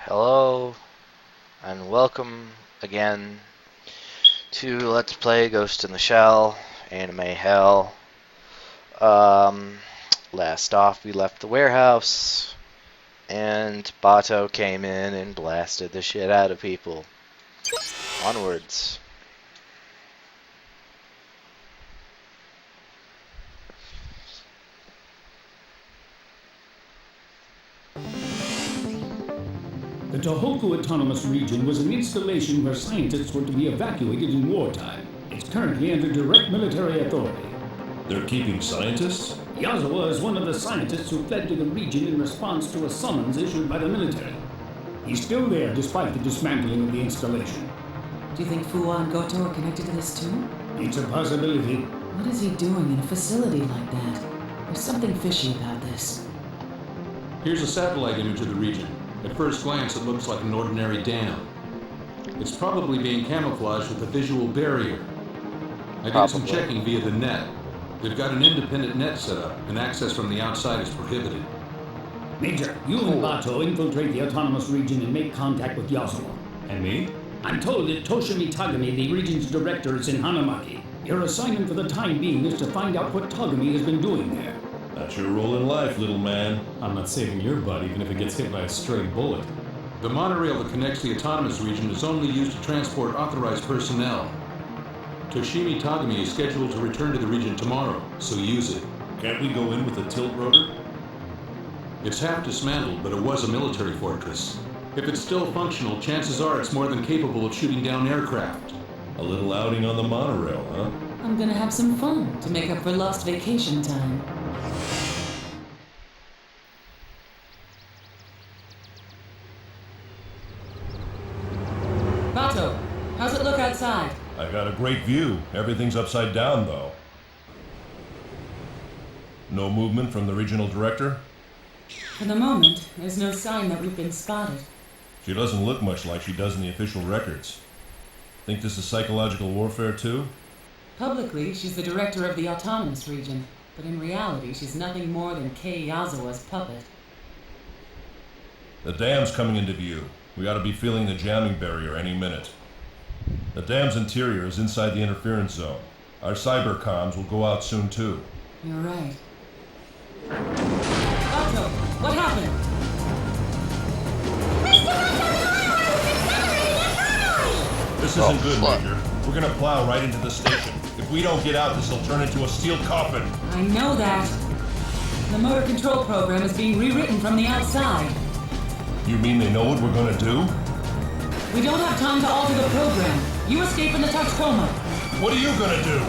Hello, and welcome again to Let's Play Ghost in the Shell, Anime Hell. Um, Last off, we left the warehouse, and Bato came in and blasted the shit out of people. Onwards. The Tohoku Autonomous Region was an installation where scientists were to be evacuated in wartime. It's currently under direct military authority. They're keeping scientists? Yazawa is one of the scientists who fled to the region in response to a summons issued by the military. He's still there despite the dismantling of the installation. Do you think Fuwa and Goto are connected to this too? It's a possibility. What is he doing in a facility like that? There's something fishy about this. Here's a satellite image of the region. At first glance, it looks like an ordinary dam. It's probably being camouflaged with a visual barrier. I did some checking via the net. They've got an independent net set up, and access from the outside is prohibited. Major, you and Bato infiltrate the autonomous region and make contact with Yazawa. And me? I'm told that Toshimi Tagami, the region's director, is in Hanamaki. Your assignment for the time being is to find out what Tagami has been doing there. That's your role in life, little man. I'm not saving your butt even if it gets hit by a stray bullet. The monorail that connects the autonomous region is only used to transport authorized personnel. Toshimi Tagami is scheduled to return to the region tomorrow, so use it. Can't we go in with a tilt rotor? It's half dismantled, but it was a military fortress. If it's still functional, chances are it's more than capable of shooting down aircraft. A little outing on the monorail, huh? I'm gonna have some fun to make up for lost vacation time. Bato, how's it look outside? I got a great view. Everything's upside down, though. No movement from the regional director? For the moment, there's no sign that we've been spotted. She doesn't look much like she does in the official records. Think this is psychological warfare, too? Publicly, she's the director of the autonomous region, but in reality, she's nothing more than Kei Yazawa's puppet. The dam's coming into view. We ought to be feeling the jamming barrier any minute. The dam's interior is inside the interference zone. Our cyber comms will go out soon, too. You're right. Otto, what happened? This isn't good, Major. We're gonna plow right into the station. If we don't get out, this'll turn into a steel coffin. I know that. The motor control program is being rewritten from the outside. You mean they know what we're gonna do? We don't have time to alter the program. You escape in the Tacoma. What are you gonna do?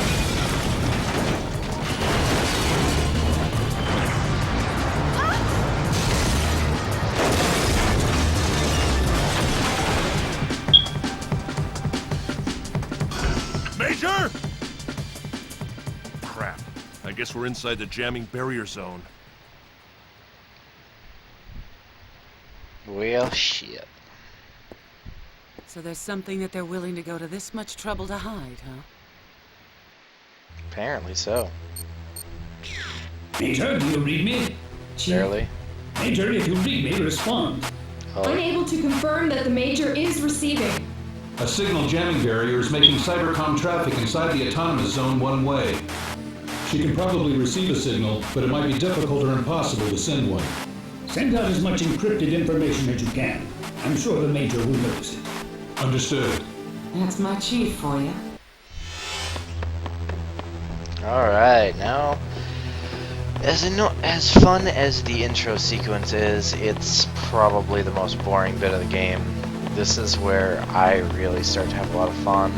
Major! Crap. I guess we're inside the jamming barrier zone. Well, shit. So there's something that they're willing to go to this much trouble to hide, huh? Apparently so. Major, do you read me? Barely. Major, if you read me, respond. Unable to confirm that the Major is receiving. A signal jamming barrier is making cybercom traffic inside the autonomous zone one way. She can probably receive a signal, but it might be difficult or impossible to send one. Send out as much encrypted information as you can. I'm sure the Major will notice it. Understood. That's my chief for you. Alright, now, as fun as the intro sequence is, it's probably the most boring bit of the game. This is where I really start to have a lot of fun,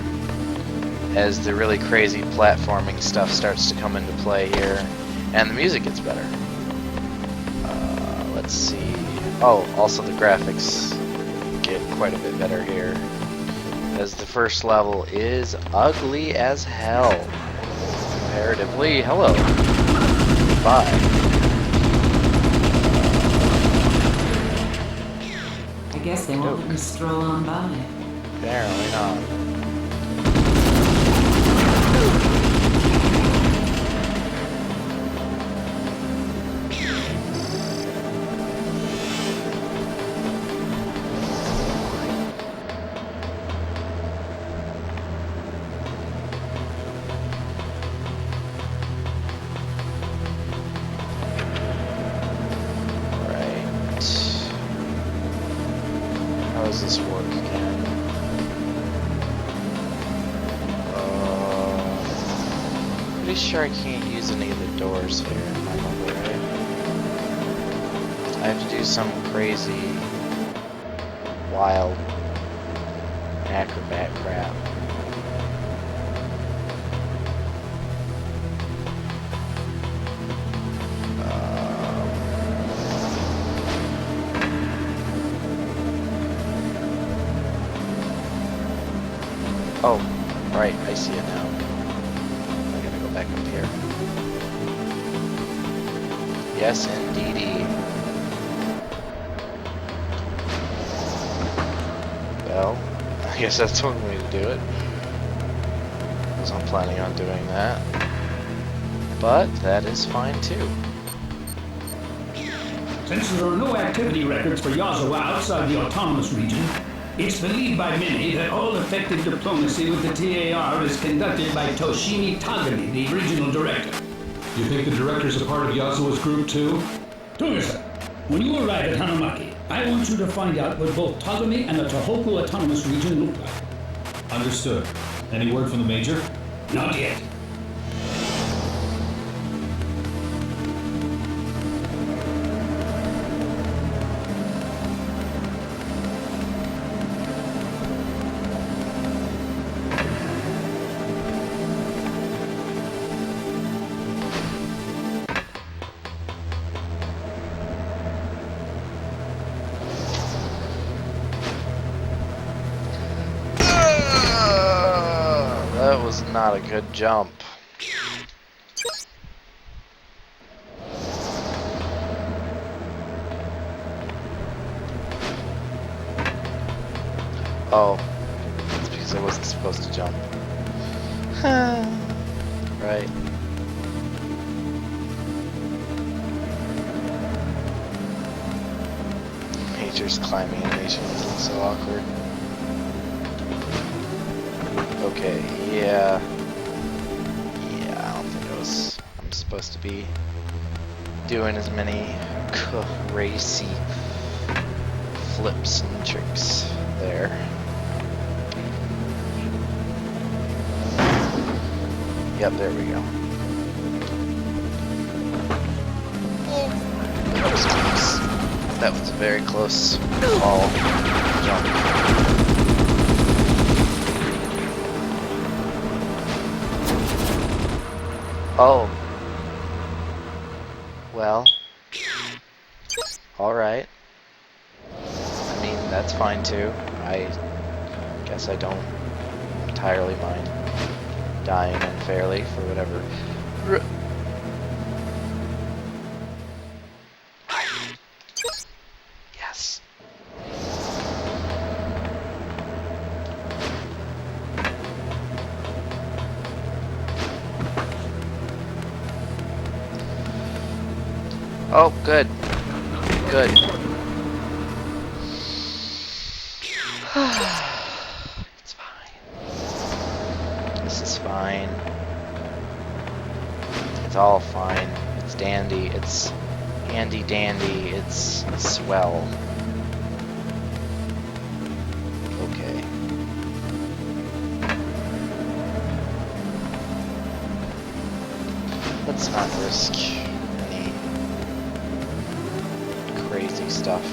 as the really crazy platforming stuff starts to come into play here, and the music gets better. Let's see. Oh, also the graphics get quite a bit better here, as the first level is ugly as hell. Comparatively. Hello. Bye. I guess they won't let me stroll on by. Apparently not. does this work again? Pretty sure I can't use any of the doors here, if I remember right. I have to do some crazy, wild acrobat crap. Oh, right, I see it now. I gotta go back up here. Yes, indeedy. Well, I guess that's one way to do it. Wasn't planning on doing that. But that is fine too. Since there are no activity records for Yazawa outside the autonomous region, it's believed by many that all effective diplomacy with the TAR is conducted by Toshimi Tagami, the regional director. You think the director's a part of Yazawa's group too? Toga-san, when you arrive at Hanamaki, I want you to find out what both Tagami and the Tohoku autonomous region look like. Understood. Any word from the Major? Not yet. That was not a good jump. Oh, it's because I wasn't supposed to jump. Right. Nature's climbing animation looks so awkward. Okay, yeah. Yeah, I don't think I'm supposed to be doing as many crazy flips and tricks there. Yep, there we go. That was close. That was a very close call. Jump. Oh. Well. Alright. I mean, that's fine too. I guess I don't entirely mind dying unfairly for whatever. Yes. Oh, good. Good. It's fine. This is fine. It's all fine. It's dandy. It's handy dandy. It's swell. Okay. Let's not risk any crazy stuff.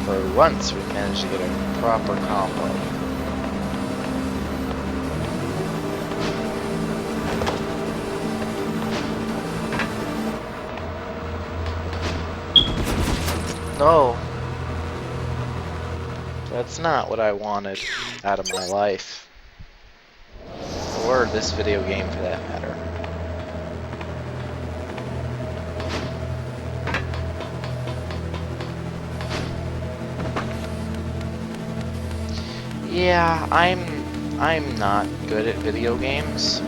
For once, we managed to get a proper combo. No. That's not what I wanted out of my life. Or this video game for that matter. Yeah, I'm not good at video games.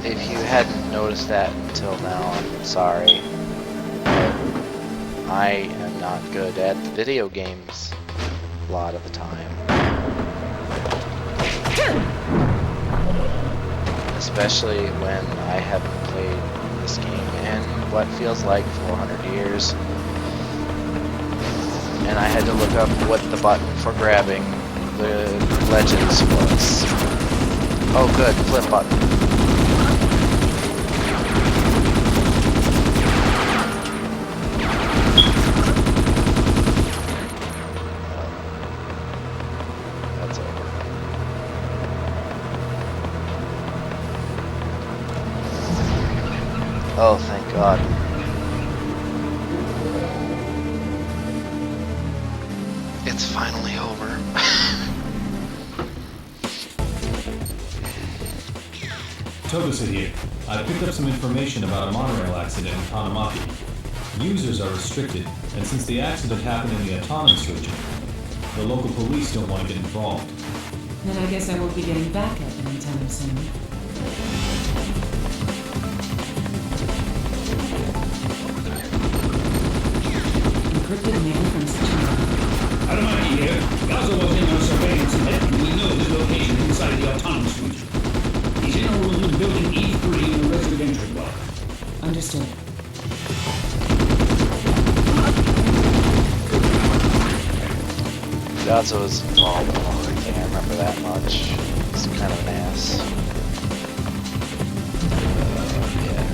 if you hadn't noticed that until now, I'm sorry. But I am not good at video games a lot of the time. Especially when I haven't played this game in what feels like 400 years. And I had to look up what the button for grabbing the legends was. Oh good, flip button. That's over. Oh, thank God. It's finally over. Togusa here. I picked up some information about a monorail accident in Kanamaki. Users are restricted, and since the accident happened in the autonomous region, the local police don't want to get involved. Then I guess I won't be getting back at anytime soon. Encrypted mail from Tsuchima. Aramaki here. Gaza was in our surveillance net, and we know his location inside the autonomous region. He's in a room in building E3 in the residential block. Understood. Gazo was involved. I can't remember that much. He's kind of an ass. Yeah.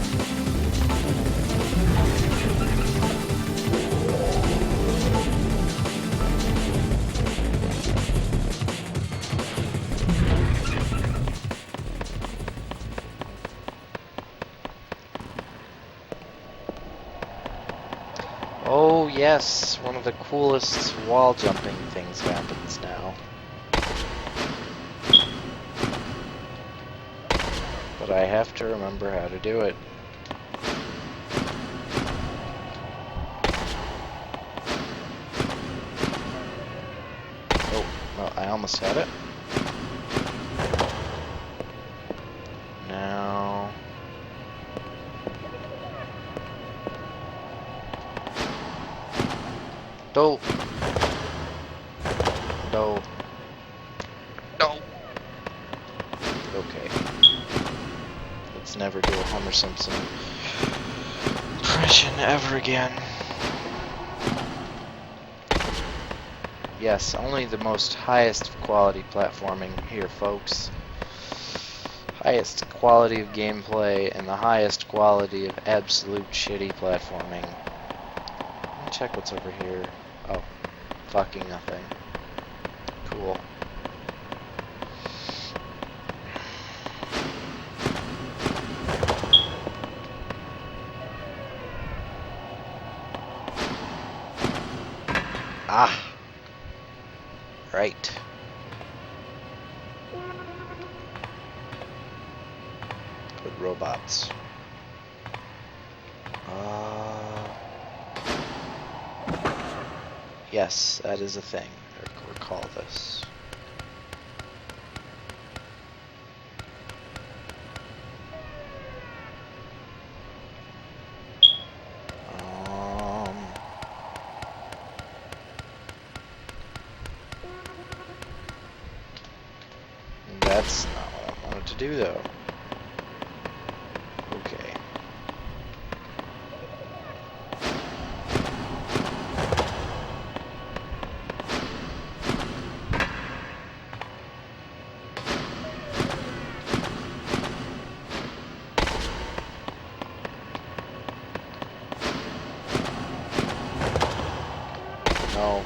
Oh yes, one of the coolest wall jumping things happens now. But I have to remember how to do it. Oh, well, I almost had it. Now... No. No. No. Okay. Let's never do a Homer Simpson impression ever again. Yes, only the most highest quality platforming here, folks. Highest quality of gameplay and the highest quality of absolute shitty platforming. Let me check what's over here. Oh, fucking nothing. Cool. Ah! Right. Good robots. Yes, that is a thing. Recall this. That's not what I wanted to do, though. Okay. No.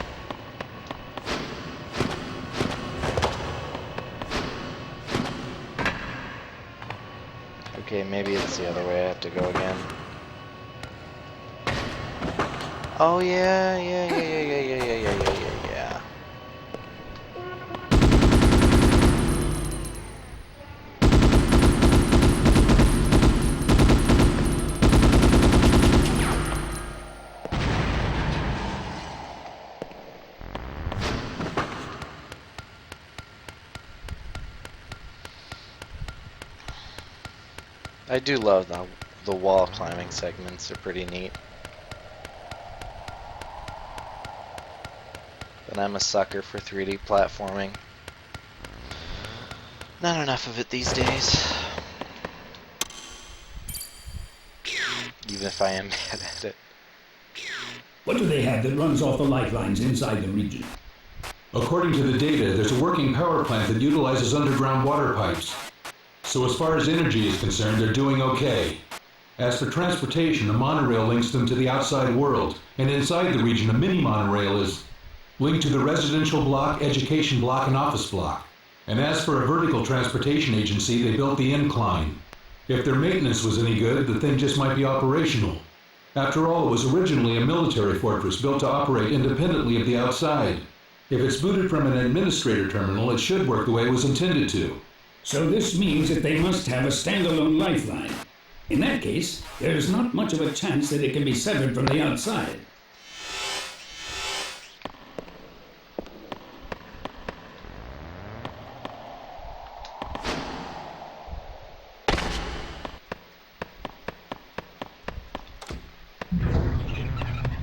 Okay, maybe it's the other way I have to go again. Oh yeah. I do love the wall climbing segments. They're pretty neat. But I'm a sucker for 3D platforming. Not enough of it these days. Even if I am bad at it. What do they have that runs off the lifelines inside the region? According to the data, there's a working power plant that utilizes underground water pipes. So as far as energy is concerned, they're doing okay. As for transportation, a monorail links them to the outside world, and inside the region, a mini monorail is linked to the residential block, education block, and office block. And as for a vertical transportation agency, they built the incline. If their maintenance was any good, the thing just might be operational. After all, it was originally a military fortress built to operate independently of the outside. If it's booted from an administrator terminal, it should work the way it was intended to. So this means that they must have a standalone lifeline. In that case, there is not much of a chance that it can be severed from the outside.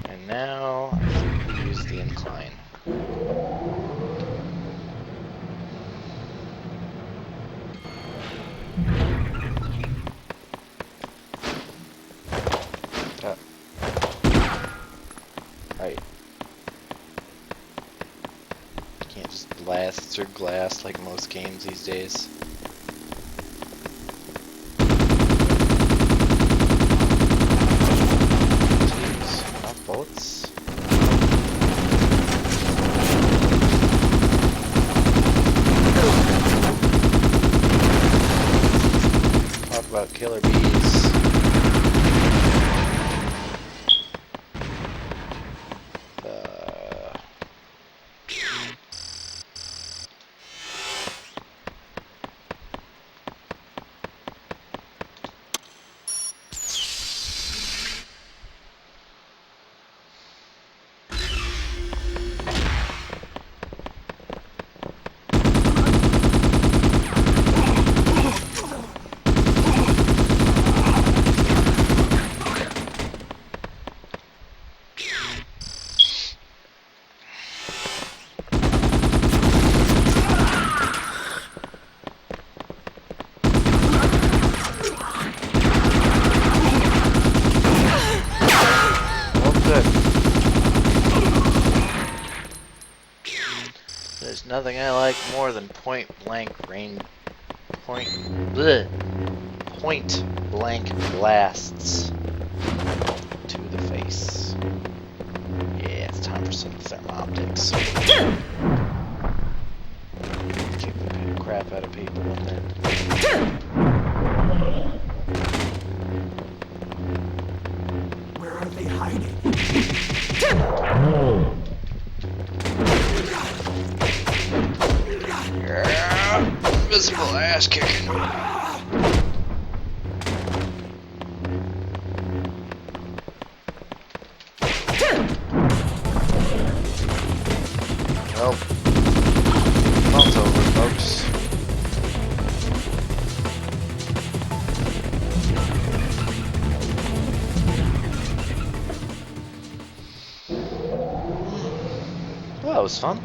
And now I think we use the incline. Right. Can't just blast through glass like most games these days. Jeez, enough bullets. Talk about killer bees. There's nothing I like more than point blank blasts to the face. Yeah, it's time for some thermoptics. Kick the crap out of people and then Where are they hiding? Invisible ass kicking. Well, it's over, folks. Well, that was fun.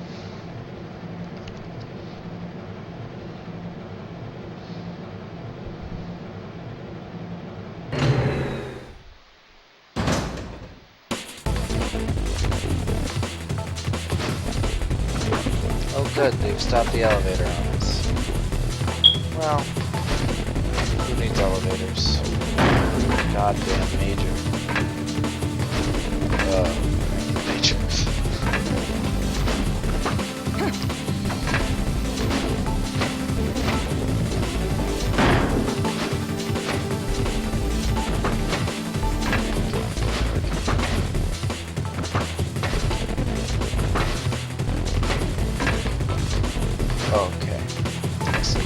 Oh good, they've stopped the elevator on us. Well, who needs elevators? Goddamn major. Major. Okay. I see.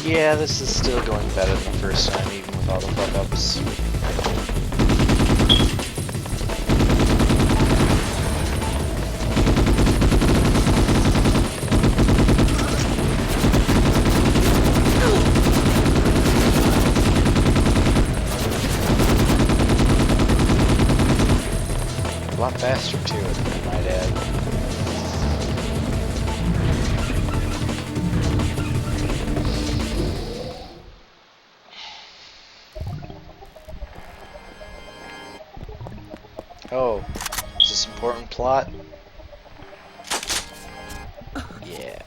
Yeah, this is still going better than the first time, even with all the fuck-ups. A lot faster, too, I might add. Oh, is this important plot? Yeah.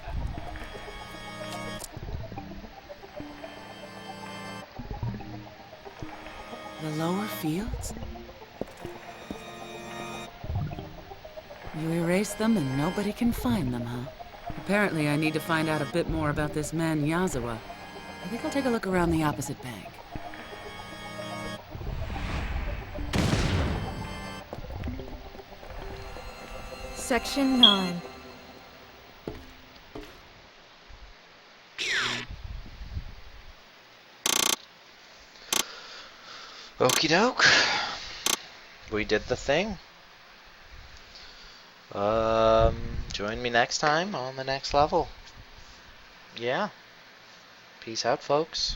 The lower fields? You erase them and nobody can find them, huh? Apparently I need to find out a bit more about this man Yazawa. I think I'll take a look around the opposite bank. Section 9. Okie doke. We did the thing. Join me next time on the next level. Yeah. Peace out, folks.